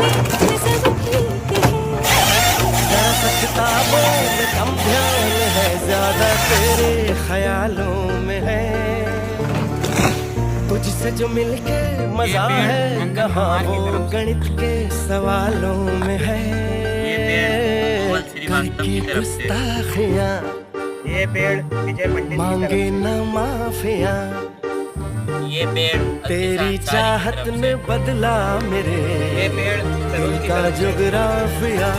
ये सब ठीक है। जरा सा किताबों में कम ध्यान है, ज्यादा तेरे ख्यालों में है। तुझसे जो मिलके मजा है, कहाँ वो गणित के सवालों में है। करके गुस्ताखियाँ ये पेड़ विजय पंडित मांगे न माफिया, ये पेड़ तेरी चाहत ने बदला मेरे ये पेड़ दिल का जुगराफिया।